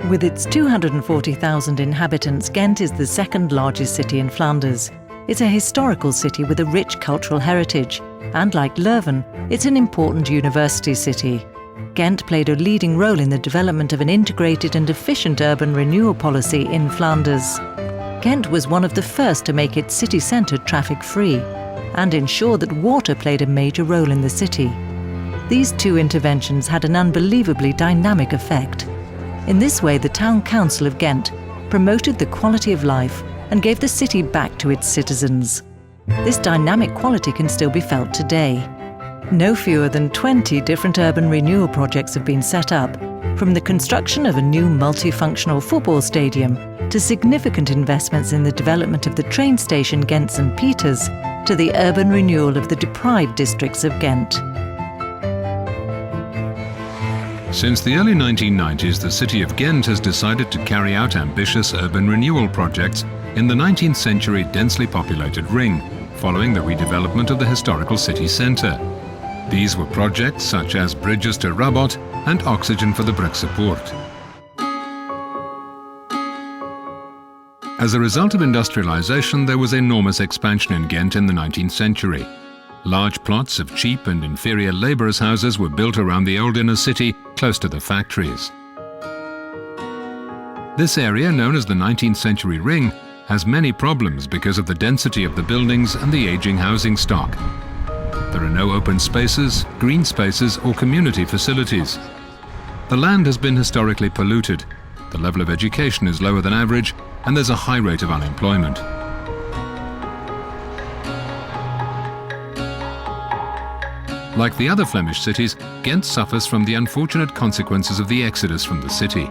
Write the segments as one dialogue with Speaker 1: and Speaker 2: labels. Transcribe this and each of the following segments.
Speaker 1: With its 240,000 inhabitants, Ghent is the second largest city in Flanders. It's a historical city with a rich cultural heritage, and like Leuven, it's an important university city. Ghent played a leading role in the development of an integrated and efficient urban renewal policy in Flanders. Ghent was one of the first to make its city centre traffic-free and ensure that water played a major role in the city. These two interventions had an unbelievably dynamic effect. In this way, the Town Council of Ghent promoted the quality of life and gave the city back to its citizens. This dynamic quality can still be felt today. No fewer than 20 different urban renewal projects have been set up, from the construction of a new multifunctional football stadium to significant investments in the development of the train station Ghent-St. Peters to the urban renewal of the deprived districts of Ghent.
Speaker 2: Since the early 1990s, the city of Ghent has decided to carry out ambitious urban renewal projects in the 19th century densely populated ring, following the redevelopment of the historical city centre. These were projects such as bridges to Rabot and oxygen for the Brugsepoort. As a result of industrialization, there was enormous expansion in Ghent in the 19th century. Large plots of cheap and inferior labourers' houses were built around the old inner city, close to the factories. This area, known as the 19th century ring, has many problems because of the density of the buildings and the ageing housing stock. There are no open spaces, green spaces or community facilities. The land has been historically polluted, the level of education is lower than average, and there's a high rate of unemployment. Like the other Flemish cities, Ghent suffers from the unfortunate consequences of the exodus from the city.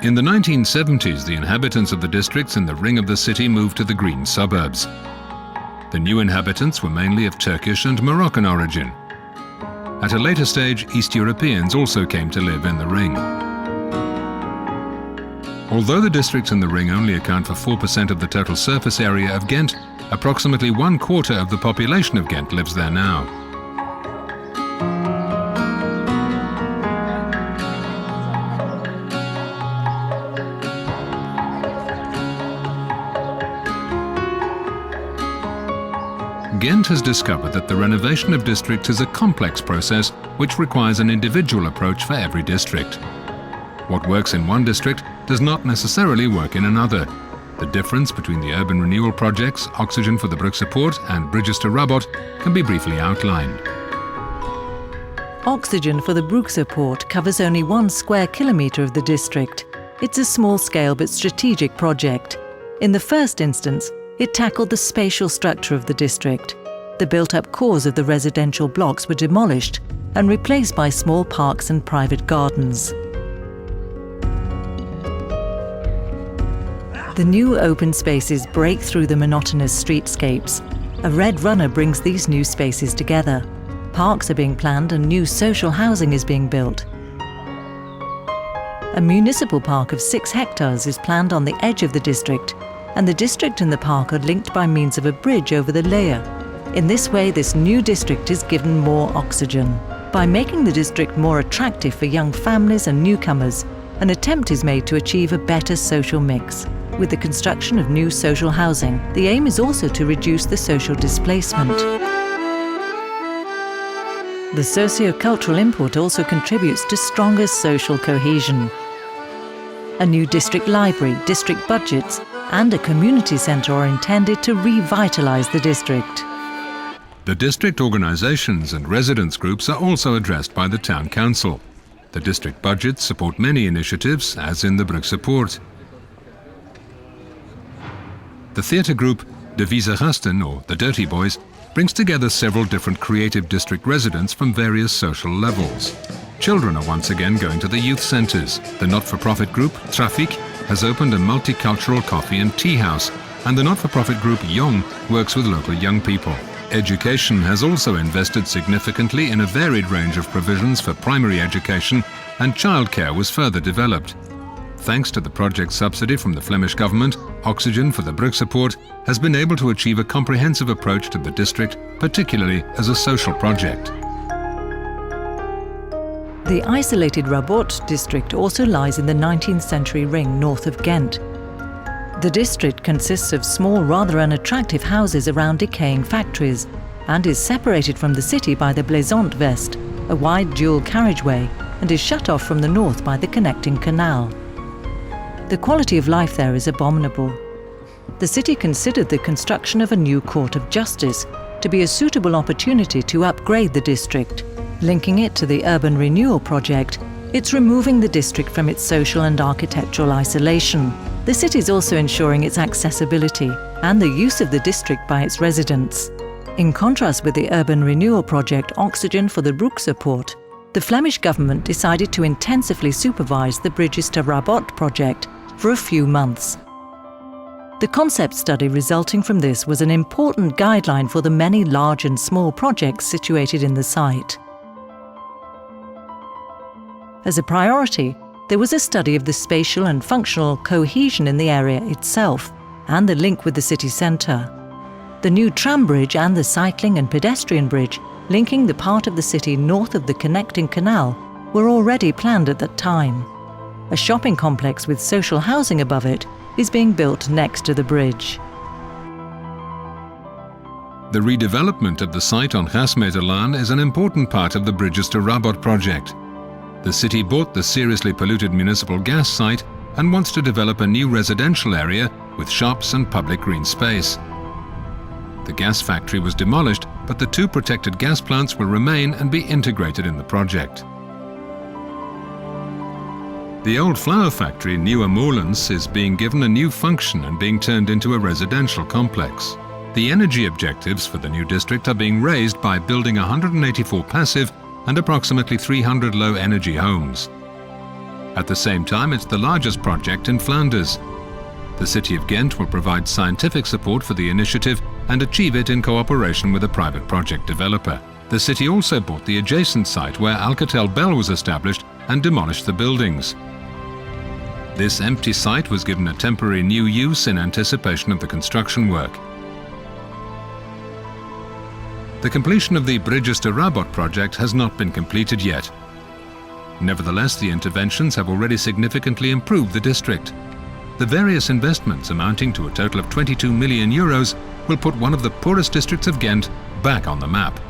Speaker 2: In the 1970s, the inhabitants of the districts in the ring of the city moved to the green suburbs. The new inhabitants were mainly of Turkish and Moroccan origin. At a later stage, East Europeans also came to live in the ring. Although the districts in the ring only account for 4% of the total surface area of Ghent, approximately 1/4 of the population of Ghent lives there now. Ghent has discovered that the renovation of districts is a complex process which requires an individual approach for every district. What works in one district does not necessarily work in another. The difference between the urban renewal projects, Oxygen for the Brugsepoort and Bridges to Rabot, can be briefly outlined.
Speaker 1: Oxygen for the Brugsepoort covers only 1 square kilometre of the district. It's a small-scale but strategic project. In the first instance, it tackled the spatial structure of the district. The built-up cores of the residential blocks were demolished and replaced by small parks and private gardens. The new open spaces break through the monotonous streetscapes. A red runner brings these new spaces together. Parks are being planned and new social housing is being built. A municipal park of 6 hectares is planned on the edge of the district, and the district and the park are linked by means of a bridge over the Leer. In this way, this new district is given more oxygen. By making the district more attractive for young families and newcomers, an attempt is made to achieve a better social mix. With the construction of new social housing, the aim is also to reduce the social displacement. The socio-cultural input also contributes to stronger social cohesion. A new district library, district budgets, and a community centre are intended to revitalise the district.
Speaker 2: The district organisations and residents groups are also addressed by the Town Council. The district budgets support many initiatives, as in the Brugsepoort. The theatre group De Vieze Gasten, or the Dirty Boys, brings together several different creative district residents from various social levels. Children are once again going to the youth centres. The not-for-profit group Traffic has opened a multicultural coffee and tea house, and the not-for-profit group Young works with local young people. Education has also invested significantly in a varied range of provisions for primary education, and childcare was further developed. Thanks to the project subsidy from the Flemish government, Oxygen for the Brugsepoort has been able to achieve a comprehensive approach to the district, particularly as a social project.
Speaker 1: The isolated Rabot district also lies in the 19th century ring north of Ghent. The district consists of small, rather unattractive houses around decaying factories and is separated from the city by the Blaisante Vest, a wide dual carriageway, and is shut off from the north by the connecting canal. The quality of life there is abominable. The city considered the construction of a new court of justice to be a suitable opportunity to upgrade the district. Linking it to the urban renewal project, it's removing the district from its social and architectural isolation. The city is also ensuring its accessibility and the use of the district by its residents. In contrast with the urban renewal project Oxygen for the Broeksepoort, the Flemish government decided to intensively supervise the Bridges to Rabot project for a few months. The concept study resulting from this was an important guideline for the many large and small projects situated in the site. As a priority, there was a study of the spatial and functional cohesion in the area itself and the link with the city centre. The new tram bridge and the cycling and pedestrian bridge linking the part of the city north of the connecting canal were already planned at that time. A shopping complex with social housing above it is being built next to the bridge.
Speaker 2: The redevelopment of the site on Gasmeterlaan is an important part of the Bridges to Rabot project. The city bought the seriously polluted municipal gas site and wants to develop a new residential area with shops and public green space. The gas factory was demolished, but the two protected gas plants will remain and be integrated in the project. The old flour factory, Nieuwe Molens, is being given a new function and being turned into a residential complex. The energy objectives for the new district are being raised by building 184 passive and approximately 300 low-energy homes. At the same time, it's the largest project in Flanders. The city of Ghent will provide scientific support for the initiative and achieve it in cooperation with a private project developer. The city also bought the adjacent site where Alcatel Bell was established and demolished the buildings. This empty site was given a temporary new use in anticipation of the construction work. The completion of the Bridges to Rabot project has not been completed yet. Nevertheless, the interventions have already significantly improved the district. The various investments amounting to a total of €22 million will put one of the poorest districts of Ghent back on the map.